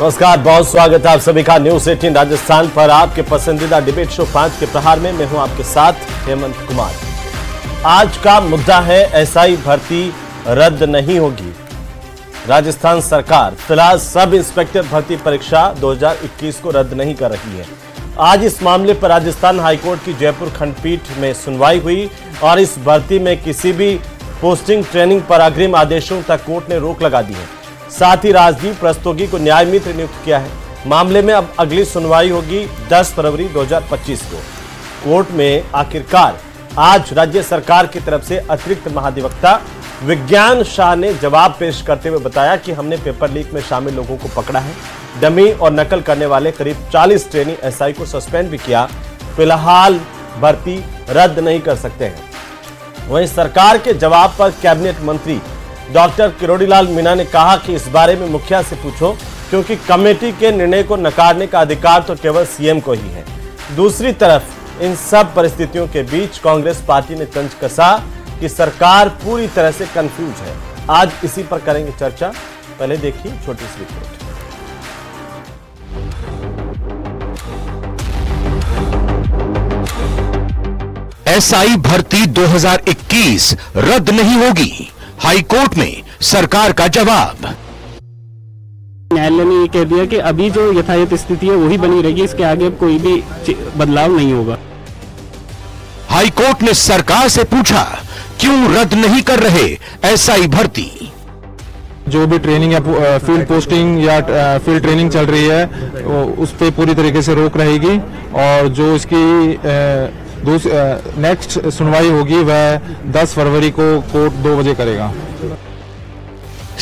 नमस्कार, बहुत स्वागत है आप सभी का न्यूज 18 राजस्थान पर। आपके पसंदीदा डिबेट शो 5 के प्रहार में मैं हूं आपके साथ हेमंत कुमार। आज का मुद्दा है एसआई भर्ती रद्द नहीं होगी। राजस्थान सरकार फिलहाल सब इंस्पेक्टर भर्ती परीक्षा 2021 को रद्द नहीं कर रही है। आज इस मामले पर राजस्थान हाईकोर्ट की जयपुर खंडपीठ में सुनवाई हुई और इस भर्ती में किसी भी पोस्टिंग ट्रेनिंग पर अग्रिम आदेशों तक कोर्ट ने रोक लगा दी है। साथ ही राजदीप प्रस्तोगी को न्याय मित्र नियुक्त किया है। मामले में अब अगली सुनवाई होगी 10 फरवरी 2025 को। कोर्ट में आखिरकार आज राज्य सरकार की तरफ से अतिरिक्त महाधिवक्ता विज्ञान शाह ने जवाब पेश करते हुए बताया कि हमने पेपर लीक में शामिल लोगों को पकड़ा है। डमी और नकल करने वाले करीब 40 ट्रेनी एसआई को सस्पेंड भी किया। फिलहाल भर्ती रद्द नहीं कर सकते हैं। वहीं सरकार के जवाब पर कैबिनेट मंत्री डॉक्टर किरोड़ीलाल मीणा ने कहा कि इस बारे में मुखिया से पूछो, क्योंकि कमेटी के निर्णय को नकारने का अधिकार तो केवल सीएम को ही है। दूसरी तरफ इन सब परिस्थितियों के बीच कांग्रेस पार्टी ने तंज कसा कि सरकार पूरी तरह से कंफ्यूज है। आज इसी पर करेंगे चर्चा। पहले देखिए छोटी सी रिपोर्ट। एसआई भर्ती 2021 रद्द नहीं होगी। हाईकोर्ट में सरकार का जवाब। न्यायालय ने ये कह दिया कि अभी जो यथायथ स्थिति है वही बनी रहेगी, इसके आगे अब कोई भी बदलाव नहीं होगा। हाईकोर्ट ने सरकार से पूछा, क्यों रद्द नहीं कर रहे एसआई भर्ती। जो भी ट्रेनिंग या फील्ड पोस्टिंग या फील्ड ट्रेनिंग चल रही है उस पर पूरी तरीके से रोक रहेगी और जो इसकी नेक्स्ट सुनवाई होगी वह 10 फरवरी को कोर्ट 2 बजे करेगा।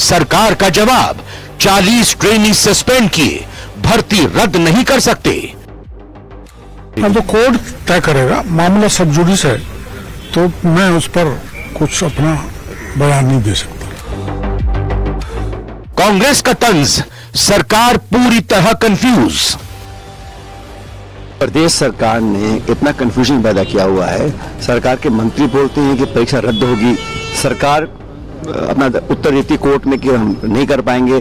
सरकार का जवाब, 40 ट्रेनी सस्पेंड किए, भर्ती रद्द नहीं कर सकते। अब तो कोर्ट तय करेगा, मामला सब जुडिस है, तो मैं उस पर कुछ अपना बयान नहीं दे सकता। कांग्रेस का तंज, सरकार पूरी तरह कंफ्यूज। प्रदेश सरकार ने इतना कंफ्यूजन पैदा किया हुआ है। सरकार के मंत्री बोलते हैं कि परीक्षा रद्द होगी, सरकार अपना उत्तर देती कोर्ट में कि हम नहीं कर पाएंगे।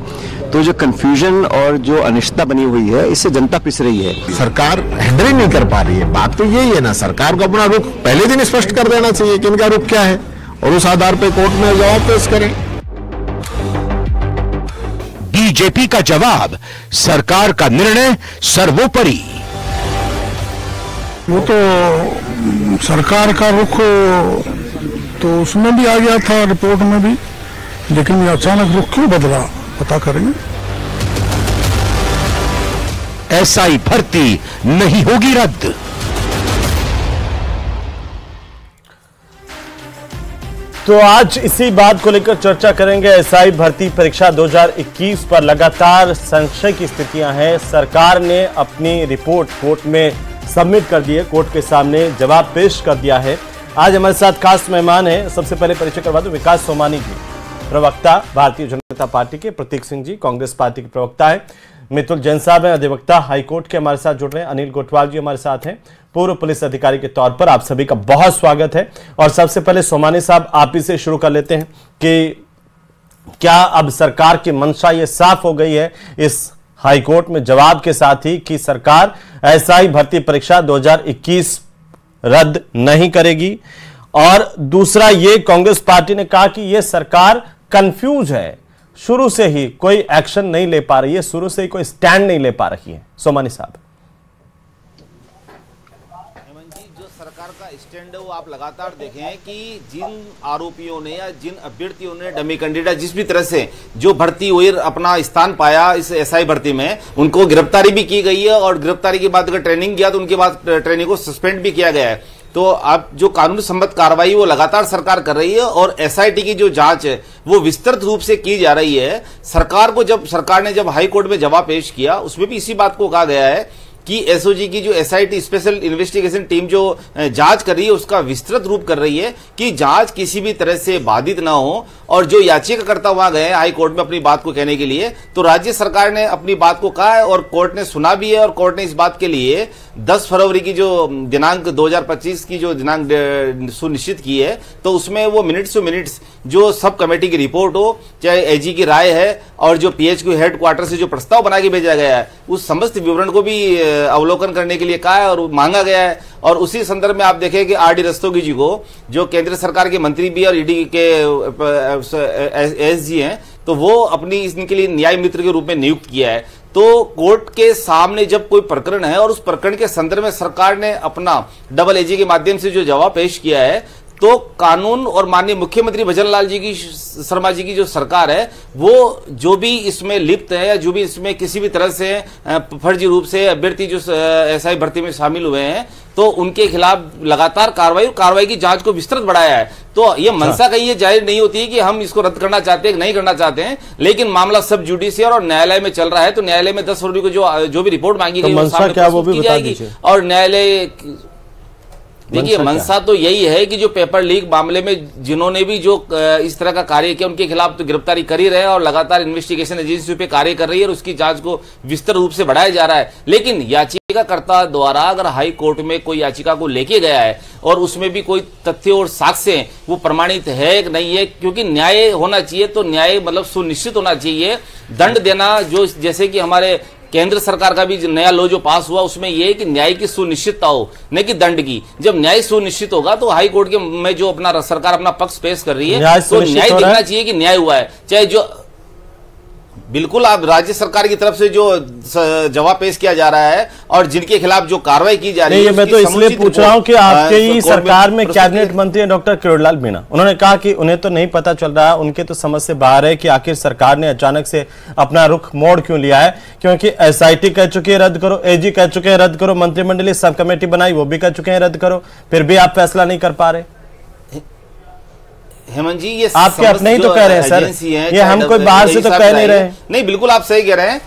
तो जो कंफ्यूजन और जो अनिश्चितता बनी हुई है, इससे जनता पिस रही है। सरकार हैंडल नहीं कर पा रही है। बात तो यही है ना, सरकार को अपना रुख पहले दिन स्पष्ट कर देना चाहिए कि इनका रुख क्या है और उस आधार पर कोर्ट में जवाब पेश करें। बीजेपी का जवाब, सरकार का निर्णय सर्वोपरि। वो तो सरकार का रुख तो उसमें भी आ गया था, रिपोर्ट में भी, लेकिन ये अचानक रुख क्यों बदला पता करेंगे। एसआई भर्ती नहीं होगी रद्द। तो आज इसी बात को लेकर चर्चा करेंगे। एसआई भर्ती परीक्षा 2021 पर लगातार संशय की स्थितियां हैं। सरकार ने अपनी रिपोर्ट कोर्ट में सबमिट कर दी है, कोर्ट के सामने जवाब पेश कर दिया है। आज हमारे साथ खास मेहमान हैं। सबसे पहले परिचय करवा दूं, विकास सोमानी जी, प्रवक्ता भारतीय जनता पार्टी के। प्रतीक सिंह जी, कांग्रेस पार्टी के प्रवक्ता है। मितुल जैन साहब हैं, अधिवक्ता हाईकोर्ट के, हमारे साथ जुड़ रहे हैं। अनिल गोटवाल जी हमारे साथ हैं, पूर्व पुलिस अधिकारी के तौर पर। आप सभी का बहुत स्वागत है। और सबसे पहले सोमानी साहब, आप ही से शुरू कर लेते हैं कि क्या अब सरकार की मंशा ये साफ हो गई है इस हाईकोर्ट में जवाब के साथ ही कि सरकार एसआई भर्ती परीक्षा 2021 रद्द नहीं करेगी? और दूसरा, ये कांग्रेस पार्टी ने कहा कि ये सरकार कंफ्यूज है, शुरू से ही कोई एक्शन नहीं ले पा रही है, शुरू से ही कोई स्टैंड नहीं ले पा रही है। सोमानी साहब। जो सरकार का स्टैंड है वो आप लगातार देखें कि जिन आरोपियों ने या जिन अभ्यर्थियों ने डमी कैंडिडेट जिस भी तरह से जो भर्ती हुई अपना स्थान पाया इस एसआई भर्ती में, उनको गिरफ्तारी भी की गई है और गिरफ्तारी के बाद अगर ट्रेनिंग किया तो उनके बाद ट्रेनिंग को सस्पेंड भी किया गया है। तो अब जो कानून सम्मत कार्रवाई वो लगातार सरकार कर रही है और एसआईटी की जो जांच है वो विस्तृत रूप से की जा रही है। सरकार ने जब हाई कोर्ट में जवाब पेश किया उसमें भी इसी बात को कहा गया है कि एसओजी की जो एसआईटी स्पेशल इन्वेस्टिगेशन टीम जो जांच कर रही है उसका विस्तृत रूप कर रही है कि जांच किसी भी तरह से बाधित ना हो। और जो याचिकाकर्ता वहां गए हाई कोर्ट में अपनी बात को कहने के लिए, तो राज्य सरकार ने अपनी बात को कहा है और कोर्ट ने सुना भी है। और कोर्ट ने इस बात के लिए 10 फरवरी की जो दिनांक 2025 की जो दिनांक सुनिश्चित की है, तो उसमें वो मिनट्स टू मिनट्स जो सब कमेटी की रिपोर्ट हो, चाहे एजी की राय है और जो पीएचक्यू हेडक्वार्टर से जो प्रस्ताव बना के भेजा गया है, उस समस्त विवरण को भी अवलोकन करने के लिए कहा है और मांगा गया है। और उसी संदर्भ में आप देखें कि आरडी रस्तोगी जी को, जो केंद्र सरकार के मंत्री भी और ईडी के एसजी हैं, तो वो अपनी इनके लिए न्याय मित्र के रूप में नियुक्त किया है। तो कोर्ट के सामने जब कोई प्रकरण है और उस प्रकरण के संदर्भ में सरकार ने अपना डबल एजी के माध्यम से जो जवाब पेश किया है, तो कानून और माननीय मुख्यमंत्री भजनलाल जी की शर्मा जी की जो सरकार है, वो जो भी इसमें लिप्त है या जो भी इसमें किसी भी तरह से फर्जी रूप से अभ्यर्थी जो एसआई भर्ती में शामिल हुए हैं, तो उनके खिलाफ लगातार कार्रवाई की जांच को विस्तृत बढ़ाया है। तो ये मंशा कहीं ये जाहिर नहीं होती है कि हम इसको रद्द करना चाहते हैं, नहीं करना चाहते हैं, लेकिन मामला सब जुडिशियल और न्यायालय में चल रहा है। तो न्यायालय में 10 फरवरी को जो भी रिपोर्ट मांगी गई वो सामने प्रस्तुत की जाएगी। और न्यायालय देखिए, मंशा तो यही है कि जो पेपर लीक मामले में जिन्होंने भी जो इस तरह का कार्य किया उनके खिलाफ तो गिरफ्तारी कर ही रहे हैं और लगातार इन्वेस्टिगेशन एजेंसी पे कार्य कर रही है और उसकी जांच को विस्तृत रूप से बढ़ाया जा रहा है। लेकिन याचिकाकर्ता द्वारा अगर हाई कोर्ट में कोई याचिका को लेके गया है और उसमें भी कोई तथ्य और साक्ष्य वो प्रमाणित है कि नहीं है, क्योंकि न्याय होना चाहिए, तो न्याय मतलब सुनिश्चित होना चाहिए। दंड देना जो जैसे कि हमारे केंद्र सरकार का भी नया लॉ जो पास हुआ उसमें यह है कि न्याय की सुनिश्चितता हो, नहीं कि दंड की। जब न्याय सुनिश्चित होगा तो हाई कोर्ट के में जो अपना सरकार अपना पक्ष पेश कर रही है, तो न्याय दिखना चाहिए कि न्याय हुआ है। चाहे जो बिल्कुल आप राज्य सरकार की तरफ से जो जवाब पेश किया जा रहा है और जिनके खिलाफ जो कार्रवाई की जा रही है, मैं तो इसलिए पूछ रहा हूं कि आपके ही सरकार में कैबिनेट मंत्री हैं डॉक्टर किरोड़ीलाल मीणा, उन्होंने कहा कि उन्हें तो नहीं पता चल रहा, उनके तो समझ से बाहर है कि आखिर सरकार ने अचानक से अपना रुख मोड़ क्यों लिया है। क्योंकि एसआईटी कह चुके हैं रद्द करो, एजी कह चुके हैं रद्द करो, मंत्रिमंडलीय सब कमेटी बनाई वो भी कह चुके हैं रद्द करो, फिर भी आप फैसला नहीं कर पा रहे। हेमंत जी, ये आपके अपने ही तो कह रहे हैं सर, ये हम कोई बाहर से तो कह नहीं रहे। नहीं, बिल्कुल आप सही कह रहे हैं।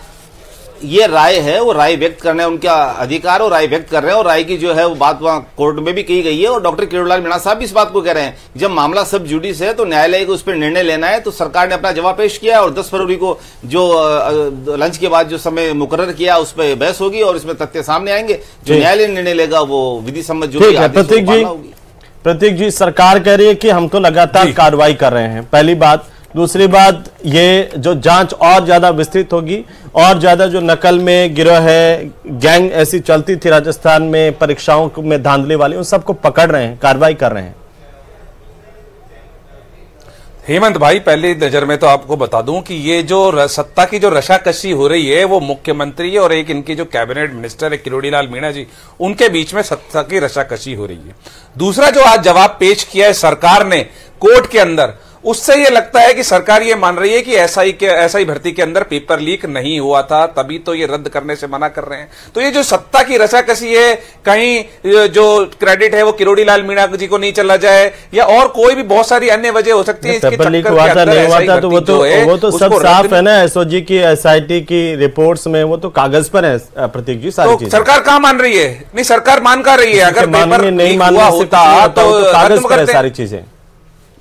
ये राय है, वो राय व्यक्त करने उनका अधिकार, और राय व्यक्त कर रहे हैं और राय की जो है वो बात वहां कोर्ट में भी कही गई है। और डॉक्टर किरोड़ीलाल मीणा साहब भी इस बात को कह रहे हैं, जब मामला सब जुडिस है तो न्यायालय को उस पर निर्णय लेना है। तो सरकार ने अपना जवाब पेश किया और 10 फरवरी को जो लंच के बाद जो समय मुकर्रर किया उस पर बहस होगी और इसमें तथ्य सामने आएंगे। जो न्यायालय निर्णय लेगा वो विधि सम्मत जो प्रतीक जी, सरकार कह रही है कि हम तो लगातार कार्रवाई कर रहे हैं, पहली बात। दूसरी बात, ये जो जांच और ज्यादा विस्तृत होगी और ज्यादा जो नकल में गिरोह है, गैंग ऐसी चलती थी राजस्थान में परीक्षाओं में धांधली वाली, उन सबको पकड़ रहे हैं, कार्रवाई कर रहे हैं। हेमंत भाई, पहली नजर में तो आपको बता दूं कि ये जो सत्ता की जो रशाकशी हो रही है वो मुख्यमंत्री और एक इनकी जो कैबिनेट मिनिस्टर है किरोड़ीलाल मीणा जी, उनके बीच में सत्ता की रशाकशी हो रही है। दूसरा जो आज जवाब पेश किया है सरकार ने कोर्ट के अंदर, उससे ये लगता है कि सरकार ये मान रही है कि एसआई भर्ती के अंदर पेपर लीक नहीं हुआ था, तभी तो ये रद्द करने से मना कर रहे हैं। तो ये जो सत्ता की रसाकसी है, कहीं जो क्रेडिट है वो किरोड़ीलाल मीणा जी को नहीं चला जाए या और कोई भी बहुत सारी अन्य वजह हो सकती है। पेपर लीक हुआ था नहीं हुआ था तो वो तो सब साफ है ना, एसओजी की एसआईटी की रिपोर्ट्स में वो तो कागज पर है प्रतीक जी सारी चीजें। सरकार कहां मान रही है? नहीं, सरकार मान कर रही है। अगर पेपर नहीं हुआ होता तो कागज पर है सारी चीजें।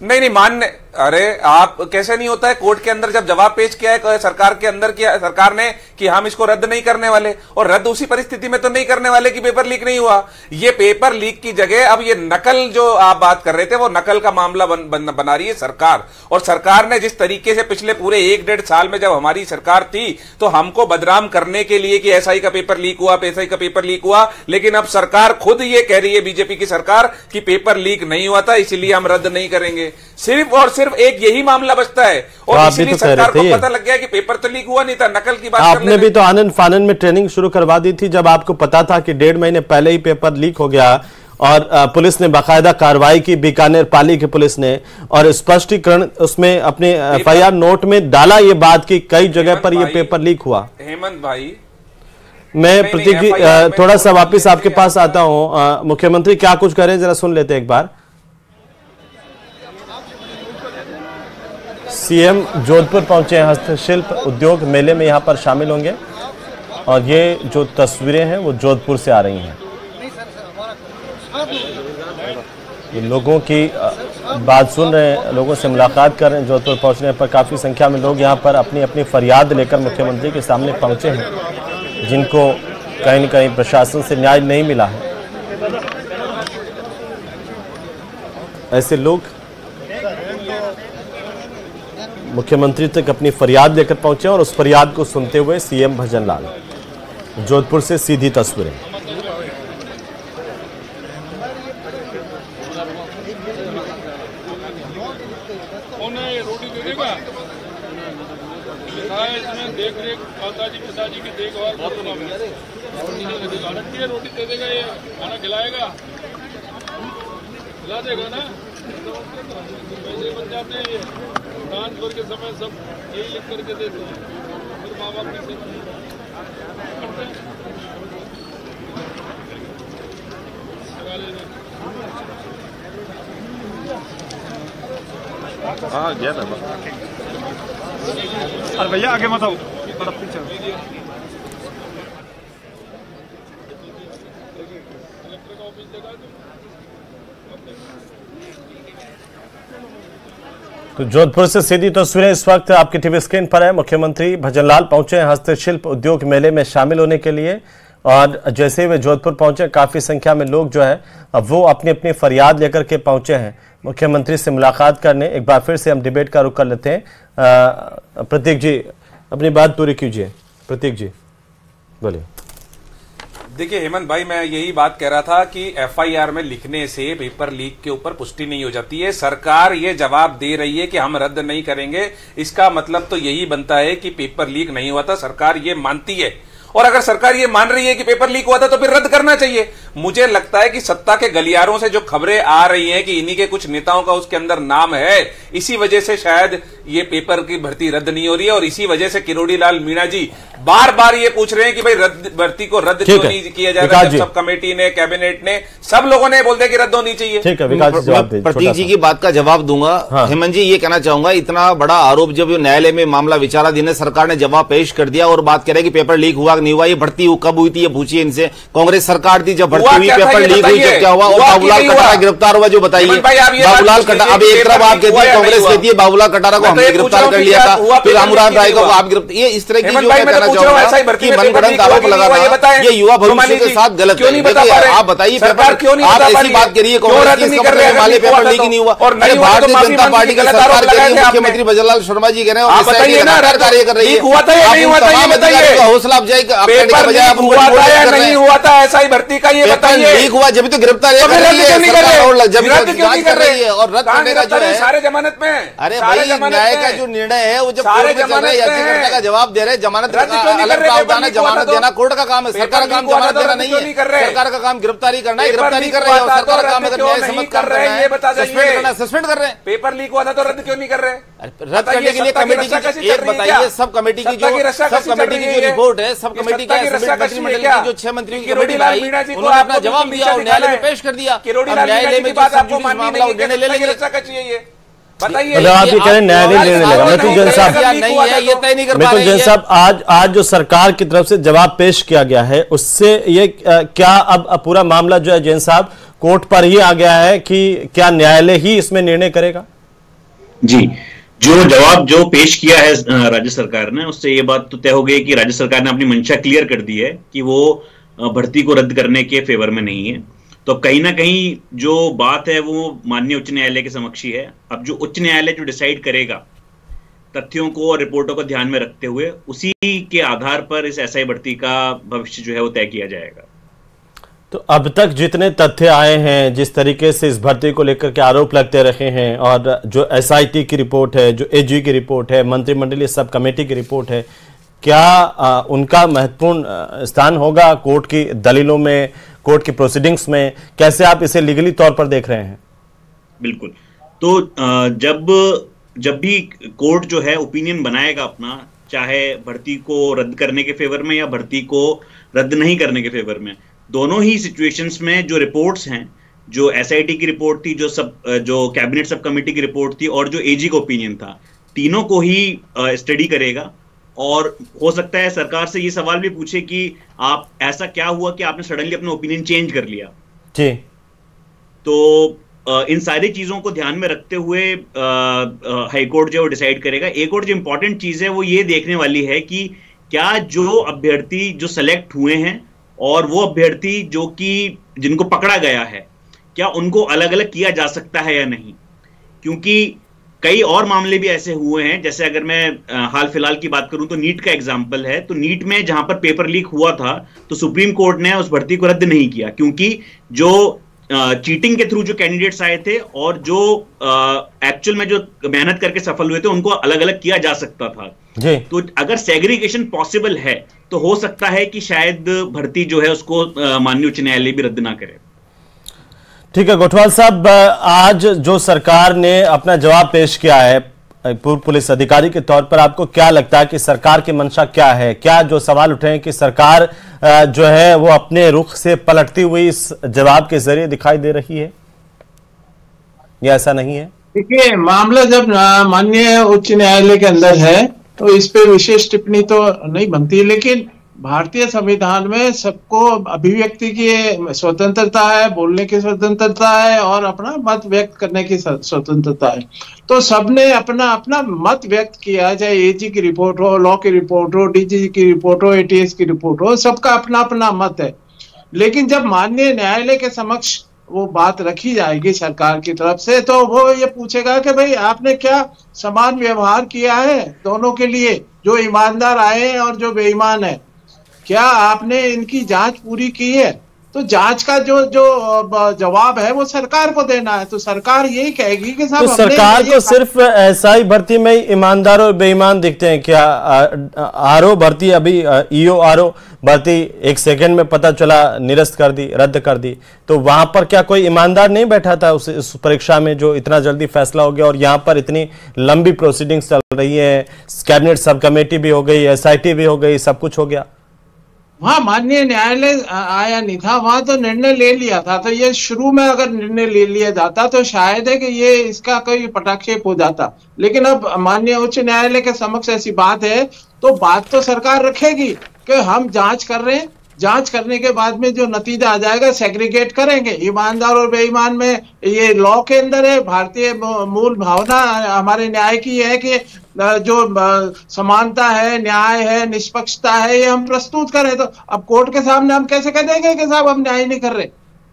नहीं मानने, अरे आप कैसे नहीं होता है? कोर्ट के अंदर जब जवाब पेश किया है सरकार के अंदर किया सरकार ने कि हम इसको रद्द नहीं करने वाले, और रद्द उसी परिस्थिति में तो नहीं करने वाले कि पेपर लीक नहीं हुआ। ये पेपर लीक की जगह अब ये नकल जो आप बात कर रहे थे वो नकल का मामला बना रही है सरकार। और सरकार ने जिस तरीके से पिछले पूरे 1-1.5 साल में जब हमारी सरकार थी तो हमको बदनाम करने के लिए कि एसआई का पेपर लीक हुआ, एसआई का पेपर लीक हुआ, लेकिन अब सरकार खुद ये कह रही है, बीजेपी की सरकार, कि पेपर लीक नहीं हुआ था इसलिए हम रद्द नहीं करेंगे। सिर्फ और सिर्फ एक यही मामला बचता है और इसलिए सरकार को पता लग गया कि पेपर तो लीक हुआ नहीं था, नकल की बात। आपने भी तो आनंद फानन में ट्रेनिंग शुरू करवा दी थी जब आपको पता था कि 1.5 महीने पहले ही पेपर लीक हो गया, और पुलिस ने बाकायदा कार्रवाई की, बीकानेर पाली की पुलिस ने, और स्पष्टीकरण उसमें अपने एफआईआर नोट में डाला ये बात कि कई जगह पर ये पेपर लीक हुआ। हेमंत भाई, मैं प्रतीक जी थोड़ा सा वापिस आपके पास आता हूं। मुख्यमंत्री क्या कुछ कह रहे हैं जरा सुन लेते हैं एक बार। सीएम जोधपुर पहुंचे हैं, हस्तशिल्प उद्योग मेले में यहां पर शामिल होंगे। और ये जो तस्वीरें हैं वो जोधपुर से आ रही हैं। ये लोगों की बात सुन रहे हैं, लोगों से मुलाकात कर रहे हैं। जोधपुर पहुंचने पर काफ़ी संख्या में लोग यहाँ पर अपनी अपनी फरियाद लेकर मुख्यमंत्री के सामने पहुंचे हैं, जिनको कहीं न कहीं प्रशासन से न्याय नहीं मिला है। ऐसे लोग मुख्यमंत्री तक अपनी फरियाद लेकर पहुंचे और उस फरियाद को सुनते हुए सीएम भजनलाल। जोधपुर से सीधी तस्वीरें। पिताजी की देखभाल रोटी दे देगा, ये खाना खिलाएगा, खिला देगा ना। पैसे बन जाते हैं, ये ट्रांसफर के समय सब यही लिख करके देते हैं, फिर माँ बाप की सेवा करते हैं। हाँ गया था। अरे भैया आगे मत आओ, थोड़ा पीछे। तो जोधपुर से सीधी तस्वीरें इस वक्त आपकी टीवी स्क्रीन पर है। मुख्यमंत्री भजनलाल पहुंचे हैं हस्तशिल्प उद्योग मेले में शामिल होने के लिए, और जैसे ही वे जोधपुर पहुंचे काफी संख्या में लोग जो है वो अपनी अपनी फरियाद लेकर के पहुंचे हैं मुख्यमंत्री से मुलाकात करने। एक बार फिर से हम डिबेट का रुख कर लेते हैं। प्रतीक जी अपनी बात पूरी कीजिए। प्रतीक जी बोलिए। देखिए हेमंत भाई, मैं यही बात कह रहा था कि एफआईआर में लिखने से पेपर लीक के ऊपर पुष्टि नहीं हो जाती है। सरकार ये जवाब दे रही है कि हम रद्द नहीं करेंगे, इसका मतलब तो यही बनता है कि पेपर लीक नहीं हुआ था। सरकार ये मानती है, और अगर सरकार ये मान रही है कि पेपर लीक हुआ था तो फिर रद्द करना चाहिए। मुझे लगता है कि सत्ता के गलियारों से जो खबरें आ रही हैं कि इन्हीं के कुछ नेताओं का उसके अंदर नाम है, इसी वजह से शायद ये पेपर की भर्ती रद्द नहीं हो रही है, और इसी वजह से किरोड़ी लाल मीणा जी बार बार ये पूछ रहे हैं कि भाई भर्ती को रद्द क्यों नहीं किया जा रहा है। सब कमेटी ने, कैबिनेट ने, सब लोगों ने बोल दिया कि रद्द होनी चाहिए। ठीक है, प्रतीक जी की बात का जवाब दूंगा। हेमंत जी ये कहना चाहूंगा, इतना बड़ा आरोप जब न्यायालय में मामला विचाराधीन है, सरकार ने जवाब पेश कर दिया और बात करें कि पेपर लीक हुआ नहीं हुआ, ये भर्ती कब हुई थी ये पूछिए इनसे। कांग्रेस सरकार थी जब भर्ती हुई, पेपर लीक हुई जब क्या हुआ, और बाबूलाल कटारा गिरफ्तार हुआ जो बताइए। बाबूलाल कटारा, अब एक तरफ आप कहती है कांग्रेस कहती है बाबूलाल कटारा को हमने गिरफ्तार कर लिया था, फिर रामराज राय को आप गिरफ्तार, ये इस तरह की जो मैं कहना चाहूंगा मनगढ़ंत आरोप लगाना ये युवा भविष्य के साथ गलत है। आप बताइए पेपर, आप ऐसी बात करिए कांग्रेस पेपर लीक नहीं हुआ, और भारतीय जनता पार्टी की सरकार कह रही है, मुख्यमंत्री भजनलाल शर्मा जी कह रहे हैं कार्य कर रही है। हौसला अफजाई नहीं हुआ था ऐसा ही भर्ती का, ये बताइए। लीक हुआ जब तो गिरफ्तार रद्द क्यों नहीं कर रहे हैं, और रद्द करने का जो है सारे जमानत में। अरे भाई न्याय का जो निर्णय है वो जब कोर्ट में चल रहा है, याचिकाकर्ता का जवाब दे रहे हैं, जमानत अलग प्रावधान है, जमानत देना कोर्ट का काम है, सरकार का काम जमानत देना नहीं है। सरकार का काम गिरफ्तारी करना है, गिरफ्तारी कर रहे हैं, और सरकार का काम अगर न्याय सम्मत कर रहे हैं, सस्पेंड कर रहे हैं। पेपर लीक हुआ था तो रद्द क्यों नहीं कर रहे? रद्द करने के लिए कमेटी की एक बताइए, सब कमेटी की जो रिपोर्ट है, सब कमेटी का मंत्रिमंडल की जो 6 मंत्रियों की कमेटी बनाई, उन्होंने अपना जवाब दिया और न्यायालय में पेश कर दिया। न्यायालय में बात आपको मामला निर्णय ले लेंगे। बताइए, आप ये कह रहे न्यायालय निर्णय लेगा। मृत्युंजय साहब नहीं है, ये तय नहीं कर पा रही है। साहब आज जो सरकार की तरफ से जवाब पेश किया गया है उससे ये क्या अब पूरा मामला जो है जैन साहब कोर्ट पर ही आ गया है कि क्या न्यायालय ही इसमें निर्णय करेगा? जी, जो जवाब जो पेश किया है राज्य सरकार ने, उससे ये बात तो तय हो गई कि राज्य सरकार ने अपनी मंशा क्लियर कर दी है कि वो भर्ती को रद्द करने के फेवर में नहीं है। तो कहीं ना कहीं जो बात है वो माननीय उच्च न्यायालय के समक्ष ही है। अब जो उच्च न्यायालय जो डिसाइड करेगा तथ्यों को और रिपोर्टों को ध्यान में रखते हुए, उसी के आधार पर इस एसआई भर्ती का भविष्य जो है वो तय किया जाएगा। तो अब तक जितने तथ्य आए हैं, जिस तरीके से इस भर्ती को लेकर के आरोप लगते रहे हैं, और जो एसआईटी की रिपोर्ट है, जो एजी की रिपोर्ट है, मंत्रिमंडलीय सब कमेटी की रिपोर्ट है, क्या उनका महत्वपूर्ण स्थान होगा कोर्ट की दलीलों में, कोर्ट की प्रोसीडिंग्स में? कैसे आप इसे लीगली तौर पर देख रहे हैं? बिल्कुल, तो जब भी कोर्ट जो है ओपिनियन बनाएगा अपना, चाहे भर्ती को रद्द करने के फेवर में या भर्ती को रद्द नहीं करने के फेवर में, दोनों ही सिचुएशंस में जो रिपोर्ट्स हैं, जो एसआईटी की रिपोर्ट थी, जो कैबिनेट सब कमेटी की रिपोर्ट थी, और जो एजी का ओपिनियन था, तीनों को ही स्टडी करेगा और हो सकता है सरकार से ये सवाल भी पूछे कि आप ऐसा क्या हुआ कि आपने सडनली अपना ओपिनियन चेंज कर लिया। जी। तो इन सारी चीजों को ध्यान में रखते हुए हाईकोर्ट जो डिसाइड करेगा। एक और जो इंपॉर्टेंट चीज है वो ये देखने वाली है कि क्या जो अभ्यर्थी जो सेलेक्ट हुए हैं और वो अभ्यर्थी जो कि जिनको पकड़ा गया है, क्या उनको अलग अलग किया जा सकता है या नहीं, क्योंकि कई और मामले भी ऐसे हुए हैं। जैसे अगर मैं हाल फिलहाल की बात करूं तो नीट का एग्जाम्पल है। तो नीट में जहां पर पेपर लीक हुआ था तो सुप्रीम कोर्ट ने उस भर्ती को रद्द नहीं किया, क्योंकि जो चीटिंग के थ्रू जो कैंडिडेट्स आए थे और जो एक्चुअल में जो मेहनत करके सफल हुए थे उनको अलग अलग किया जा सकता था। जी। तो अगर सेग्रीगेशन पॉसिबल है तो हो सकता है कि शायद भर्ती जो है उसको माननीय उच्च न्यायालय भी रद्द ना करे। ठीक है गोठवाल साहब, आज जो सरकार ने अपना जवाब पेश किया है पूर्व पुलिस अधिकारी के तौर पर, आपको क्या लगता है कि सरकार की मंशा क्या है? क्या जो सवाल उठे हैं कि सरकार जो है वो अपने रुख से पलटती हुई इस जवाब के जरिए दिखाई दे रही है या ऐसा नहीं है? देखिए, मामला जब माननीय उच्च न्यायालय के अंदर है तो इस पे विशेष टिप्पणी तो नहीं बनती, लेकिन भारतीय संविधान में सबको अभिव्यक्ति की स्वतंत्रता है, बोलने की स्वतंत्रता है और अपना मत व्यक्त करने की स्वतंत्रता है। तो सबने अपना अपना मत व्यक्त किया, चाहे एजी की रिपोर्ट हो, लॉ की रिपोर्ट हो, डीजी की रिपोर्ट हो, एटीएस की रिपोर्ट हो, सबका अपना अपना मत है। लेकिन जब माननीय न्यायालय के समक्ष वो बात रखी जाएगी सरकार की तरफ से, तो वो ये पूछेगा कि भाई आपने क्या समान व्यवहार किया है दोनों के लिए, जो ईमानदार आए और जो बेईमान है, क्या आपने इनकी जांच पूरी की है? तो जांच का जो जवाब है वो सरकार को देना है। तो सरकार यही कहेगी कि साहब, तो सरकार को सिर्फ एसआई भर्ती में ही ईमानदार और बेईमान दिखते हैं क्या? आरओ भर्ती, अभी ईओ आरओ भर्ती एक सेकंड में पता चला निरस्त कर दी, रद्द कर दी, तो वहां पर क्या कोई ईमानदार नहीं बैठा था उस परीक्षा में जो इतना जल्दी फैसला हो गया? और यहाँ पर इतनी लंबी प्रोसीडिंग्स चल रही है, कैबिनेट सब कमेटी भी हो गई, एसआईटी भी हो गई, सब कुछ हो गया। वहां माननीय न्यायालय आया नहीं था, वहां तो निर्णय ले लिया था। तो ये शुरू में अगर निर्णय ले लिया जाता तो शायद है कि ये इसका कोई पटाक्षेप हो जाता। लेकिन अब माननीय उच्च न्यायालय के समक्ष ऐसी बात है तो बात तो सरकार रखेगी कि हम जांच कर रहे हैं, जांच करने के बाद में जो नतीजा आ जाएगा सेग्रीगेट करेंगे। ईमानदार और बेईमान में ये लॉ के अंदर है, भारतीय मूल भावना हमारे न्याय की है कि जो समानता है, न्याय है, निष्पक्षता है, ये हम प्रस्तुत करें। तो अब कोर्ट के सामने हम कैसे कह देंगे कि साहब हम न्याय नहीं कर रहे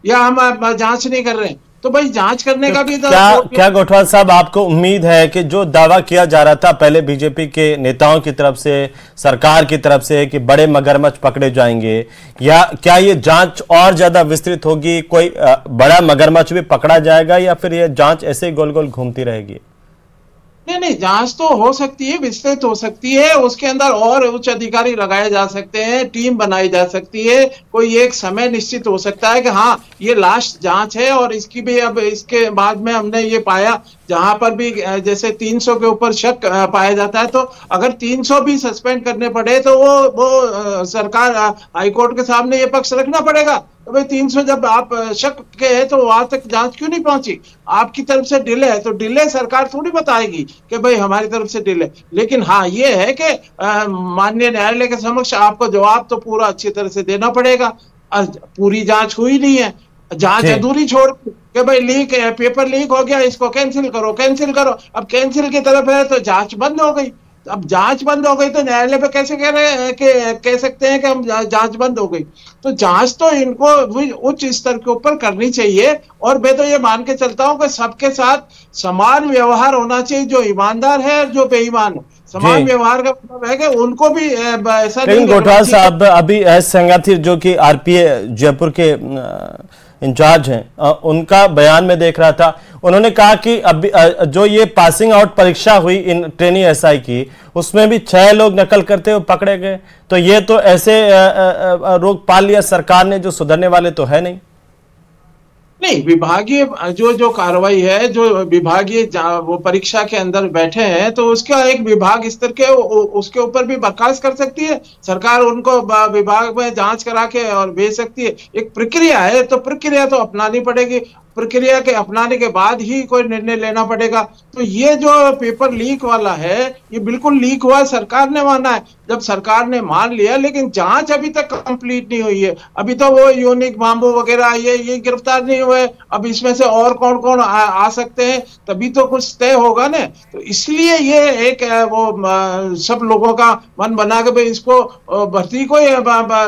या हम जांच नहीं कर रहे? तो भाई जांच करने का भी तो क्या गोठवाल साहब, आपको उम्मीद है कि जो दावा किया जा रहा था पहले बीजेपी के नेताओं की तरफ से, सरकार की तरफ से, कि बड़े मगरमच्छ पकड़े जाएंगे, या क्या ये जांच और ज्यादा विस्तृत होगी? कोई बड़ा मगरमच्छ भी पकड़ा जाएगा या फिर ये जांच ऐसे ही गोल गोल घूमती रहेगी? नहीं, जांच तो हो सकती है, विस्तृत हो सकती है, उसके अंदर और उच्च अधिकारी लगाए जा सकते हैं, टीम बनाई जा सकती है, कोई एक समय निश्चित हो सकता है कि हाँ ये लास्ट जांच है। और इसकी भी अब इसके बाद में हमने ये पाया, जहां पर भी जैसे 300 के ऊपर शक पाया जाता है, तो अगर 300 भी सस्पेंड करने पड़े तो वो सरकार हाईकोर्ट के सामने ये पक्ष रखना पड़ेगा। तो भाई 300 जब आप शक के है तो वहां तक जांच क्यों नहीं पहुंची? आपकी तरफ से डिले है तो डिले सरकार थोड़ी बताएगी कि भाई हमारी तरफ से डिले। लेकिन हाँ ये है कि माननीय न्यायालय के समक्ष आपको जवाब तो पूरा अच्छी तरह से देना पड़ेगा। पूरी जांच हुई नहीं है, जांच अधूरी छोड़ के भाई लीक है, पेपर लीक हो गया, इसको कैंसिल करो, कैंसिल करो। अब कैंसिल की तरफ है तो जांच बंद हो गई। अब जांच बंद हो गई तो न्यायालय पे कैसे कह सकते हैं कि हम जांच बंद हो गई? तो जांच तो इनको उच्च स्तर के ऊपर करनी चाहिए। और मैं तो ये मान के चलता हूं कि सबके साथ समान व्यवहार होना चाहिए, जो ईमानदार है और जो बेईमान है। समान व्यवहार का मतलब है कि उनको भी ऐसा नहीं। गोठवाल साहब, अभी एस संगाथी जो कि आरपीए जयपुर के इंचार्ज हैं, उनका बयान में देख रहा था, उन्होंने कहा कि अभी जो ये पासिंग आउट परीक्षा हुई इन ट्रेनी एसआई की, उसमें भी 6 लोग नकल करते हुए पकड़े गए। तो ये तो ऐसे रोक पाल लिया सरकार ने जो सुधरने वाले तो है नहीं। नहीं, विभागीय जो कार्रवाई है, जो विभागीय वो परीक्षा के अंदर बैठे हैं, तो उसका एक विभाग स्तर के उसके ऊपर भी बर्खास्त कर सकती है सरकार, उनको विभाग में जांच करा के और भेज सकती है। एक प्रक्रिया है तो प्रक्रिया तो अपनानी पड़ेगी, प्रक्रिया के अपनाने के बाद ही कोई निर्णय लेना पड़ेगा। तो ये जो पेपर लीक वाला है ये बिल्कुल लीक हुआ, सरकार ने माना है। जब सरकार ने मान लिया, लेकिन जांच अभी तक कंप्लीट नहीं हुई है। अभी तो वो यूनिक मामबो वगैरह ये गिरफ्तार नहीं हुए, अब इसमें से और कौन कौन आ सकते हैं, तभी तो कुछ तय होगा ना। तो इसलिए ये एक वो सब लोगों का मन बना के भाई इसको भर्ती को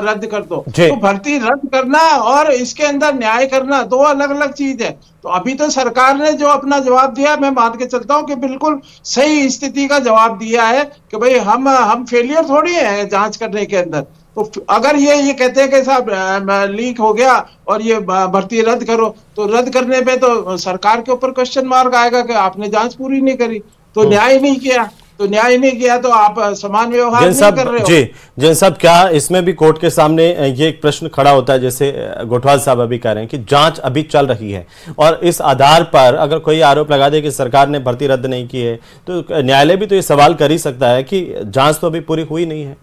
रद्द कर दो। तो भर्ती रद्द करना और इसके अंदर न्याय करना दो अलग अलग चीज है। तो अभी तो सरकार ने जो अपना जवाब दिया, मैं मान के चलता हूं कि बिल्कुल सही स्थिति का जवाब दिया है कि भाई हम फेलियर थोड़ी है जांच करने के अंदर। तो अगर ये कहते हैं कि साहब लीक हो गया और ये भर्ती रद्द करो, तो रद्द करने पे तो सरकार के ऊपर क्वेश्चन मार्क आएगा कि आपने जांच पूरी नहीं करी, तो न्याय नहीं किया। तो न्याय नहीं किया तो आप समान व्यवहार नहीं कर रहे हो। जी जैन साहब, क्या इसमें भी कोर्ट के सामने ये एक प्रश्न खड़ा होता है, जैसे गोठवाल साहब अभी कह रहे हैं कि जांच अभी चल रही है और इस आधार पर अगर कोई आरोप लगा दे कि सरकार ने भर्ती रद्द नहीं की है, तो न्यायालय भी तो ये सवाल कर ही सकता है कि जांच तो अभी पूरी हुई नहीं है।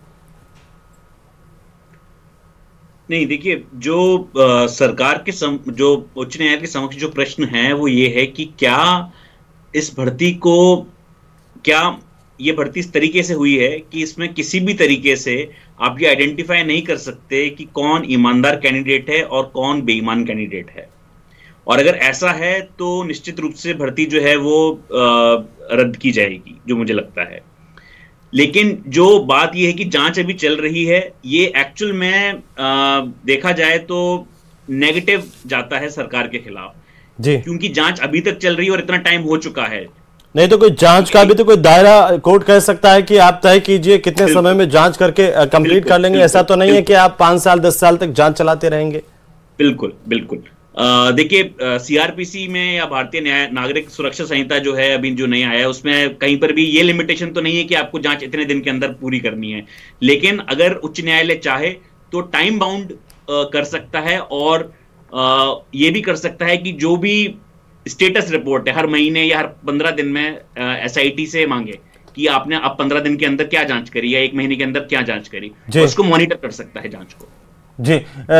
नहीं, देखिए, जो सरकार के जो उच्च न्यायालय के समक्ष जो प्रश्न है वो ये है कि क्या इस भर्ती को, क्या ये भर्ती इस तरीके से हुई है कि इसमें किसी भी तरीके से आप ये आइडेंटिफाई नहीं कर सकते कि कौन ईमानदार कैंडिडेट है और कौन बेईमान कैंडिडेट है। और अगर ऐसा है तो निश्चित रूप से भर्ती जो है वो रद्द की जाएगी, जो मुझे लगता है। लेकिन जो बात यह है कि जांच अभी चल रही है, ये एक्चुअल में देखा जाए तो नेगेटिव जाता है सरकार के खिलाफ जी, क्योंकि जांच अभी तक चल रही है और इतना टाइम हो चुका है। नहीं तो कोई जांच का भी तो कोई दायरा कोर्ट कह सकता है कि आप तय कीजिए कितने समय में जांच करके कंप्लीट कर लेंगे। ऐसा तो नहीं है कि आप 5 साल 10 साल तक जांच चलाते रहेंगे। बिल्कुल बिल्कुल। देखिए, सीआरपीसी में या भारतीय नागरिक सुरक्षा संहिता जो है अभी जो नया आया है, उसमें कहीं पर भी ये लिमिटेशन तो नहीं है कि आपको जांच इतने दिन के अंदर पूरी करनी है। लेकिन अगर उच्च न्यायालय चाहे तो टाइम बाउंड कर सकता है और ये भी कर सकता है कि जो भी स्टेटस रिपोर्ट है हर महीने या हर 15 दिन में एसआईटी से मांगे कि आपने अब 15 दिन के अंदर क्या जांच करी या 1 महीने के अंदर क्या जांच करी, उसको मॉनिटर कर सकता है जांच को। जी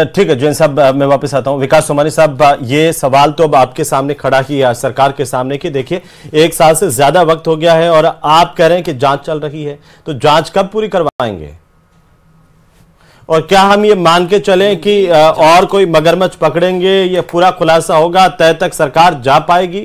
ठीक है जैन साहब, मैं वापस आता हूं। विकास सोमानी साहब, ये सवाल तो अब आपके सामने खड़ा किया सरकार के सामने कि देखिए 1 साल से ज्यादा वक्त हो गया है और आप कह रहे हैं कि जांच चल रही है, तो जांच कब पूरी करवाएंगे? और क्या हम ये मान के चलें कि और कोई मगरमच्छ पकड़ेंगे, ये पूरा खुलासा होगा तय तक सरकार जा पाएगी?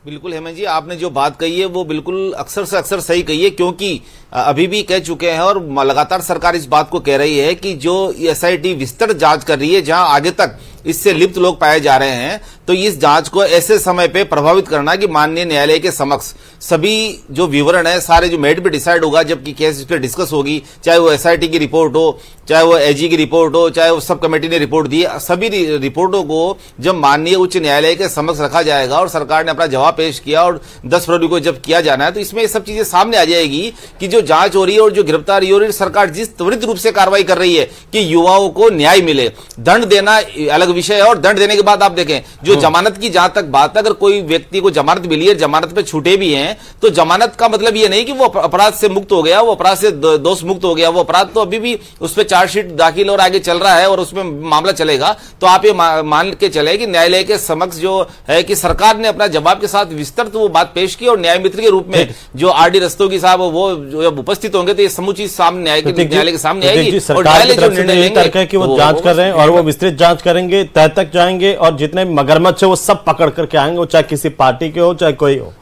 बिल्कुल हेमंत जी, आपने जो बात कही है वो बिल्कुल अक्सर से अक्सर सही कही है, क्योंकि अभी भी कह चुके हैं और लगातार सरकार इस बात को कह रही है कि जो एसआईटी विस्तृत जांच कर रही है, जहां आगे तक इससे लिप्त लोग पाए जा रहे हैं, तो इस जांच को ऐसे समय पे प्रभावित करना कि माननीय न्यायालय के समक्ष सभी जो विवरण है, सारे जो मेरिट पे डिसाइड होगा, जबकि केस इस पर डिस्कस होगी, चाहे वो एसआईटी की रिपोर्ट हो, चाहे वो एजी की रिपोर्ट हो, चाहे वो सब कमेटी ने रिपोर्ट दी, सभी रिपोर्टों को जब माननीय उच्च न्यायालय के समक्ष रखा जाएगा और सरकार ने अपना जवाब पेश किया और 10 फरवरी को जब किया जाना है, तो इसमें सब चीजें सामने आ जाएगी कि जो जांच हो रही है और जो गिरफ्तारी हो रही है, सरकार जिस त्वरित रूप से कार्रवाई कर रही है कि युवाओं को न्याय मिले। दंड देना अलग विषय है और दंड देने के बाद आप देखें जो जमानत की जहां तक बात, अगर कोई व्यक्ति को जमानत मिली है, जमानत पे छूटे भी हैं, तो जमानत का मतलब ये नहीं कि वो अपराध से मुक्त हो गया, वो अपराध से दोष मुक्त हो गया, वो अपराध तो अभी भी उस पर चार्जशीट दाखिल और आगे चल रहा है और उसमें मामला चलेगा। तो आप ये मान के चले कि न्यायालय के समक्ष जो है कि सरकार ने अपना जवाब के साथ विस्तृत वो बात पेश की और न्याय मित्र के रूप में जो आरडी रस्तोगी साहब वो जब उपस्थित होंगे तो ये समूची सामने न्यायालय के सामने आएगी और न्यायालय जो निर्णय लेंगे कि वो जांच कर रहे हैं और वो विस्तृत जांच करेंगे, तय तक जाएंगे और जितने मगरमच्छ है वो सब पकड़ करके आएंगे, वो चाहे किसी पार्टी के हो चाहे कोई हो।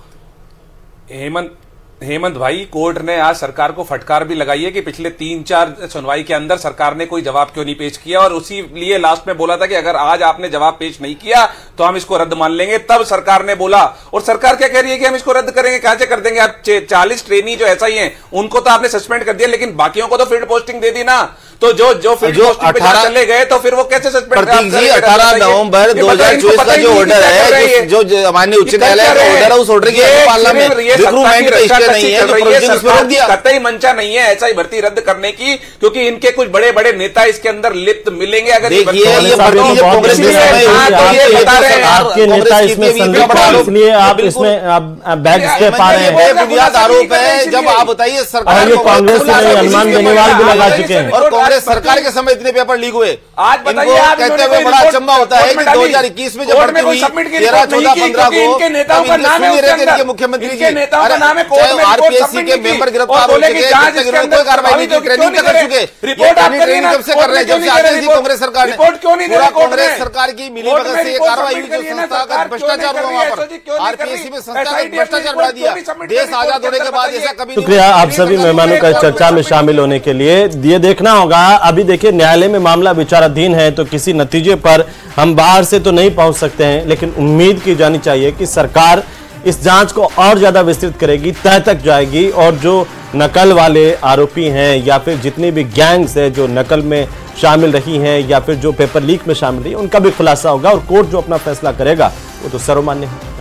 हेमंत भाई, कोर्ट ने आज सरकार को फटकार भी लगाई है कि पिछले 3-4 सुनवाई के अंदर सरकार ने कोई जवाब क्यों नहीं पेश किया, और उसी लिए लास्ट में बोला था कि अगर आज आपने जवाब पेश नहीं किया तो हम इसको रद्द मान लेंगे। तब सरकार ने बोला, और सरकार क्या कह रही है कि हम इसको रद्द करेंगे। कहां से कर देंगे आप? 40 ट्रेनी जो ऐसा ही है उनको तो आपने सस्पेंड कर दिया, लेकिन बाकियों को तो फील्ड पोस्टिंग दे दी ना। तो जो फील्ड पोस्टिंग पे चले गए तो फिर वो कैसे सस्पेंड? प्रतीक जी, 18 नवंबर 2024 का जो ऑर्डर है, जो माननीय उच्च न्यायालय का ऑर्डर है, उस ऑर्डर की पालना में रिक्रूटमेंट का इश्यू नहीं है, कतई मंशा नहीं है ऐसा ही भर्ती रद्द करने की, क्योंकि इनके कुछ बड़े बड़े नेता इसके अंदर लिप्त मिलेंगे। अगर देखिए ये कांग्रेस के नेता इसमें संलिप्त है, इसलिए आप इसमें बैग स्टेप आ रहे हैं। बुनियाद आरोप है। जब आप बताइए सरकार कांग्रेस से अनुमान बेनीवाल भी लगा चुके हैं और हमारे सरकार के समय इतने पेपर लीक हुए। आज बताइए, आप कहते हुए बड़ा अचंभा होता है कि 2021 में जब भर्ती हुई 13, 14, 15 को इनके नेताओं का नाम है उसके अंदर, मुख्यमंत्री इनके नेताओं का नाम है, कोर्ट में आरपीएससी के मेंबर गिरफ्तार हो चुके हैं, कोई कार्रवाई नहीं की, ट्रेनिंग कर चुके। रिपोर्ट आप ट्रेनिंग कब से कर रहे हैं? जब से आती थी कांग्रेस सरकार ने। रिपोर्ट क्यों नहीं दे रही? कांग्रेस सरकार की मिलीभगत से ये कार्रवाई हुई, जो संस्थागत भ्रष्टाचार हुआ वहां पर, आरपीएससी में संस्थागत भ्रष्टाचार बढ़ा दिया। देश आजाद होने के बाद ऐसा कभी। शुक्रिया आप सभी मेहमानों का चर्चा में शामिल होने के लिए। ये देखना होगा, अभी देखिए न्यायालय में मामला विचाराधीन है, तो किसी नतीजे पर हम बाहर से तो नहीं पहुंच सकते हैं, लेकिन उम्मीद की जानी चाहिए कि सरकार इस जांच को और ज्यादा विस्तृत करेगी, तह तक जाएगी, और जो नकल वाले आरोपी हैं या फिर जितनी भी गैंग्स है जो नकल में शामिल रही हैं या फिर जो पेपर लीक में शामिल रही, उनका भी खुलासा होगा और कोर्ट जो अपना फैसला करेगा वो तो सर्वमान्य है।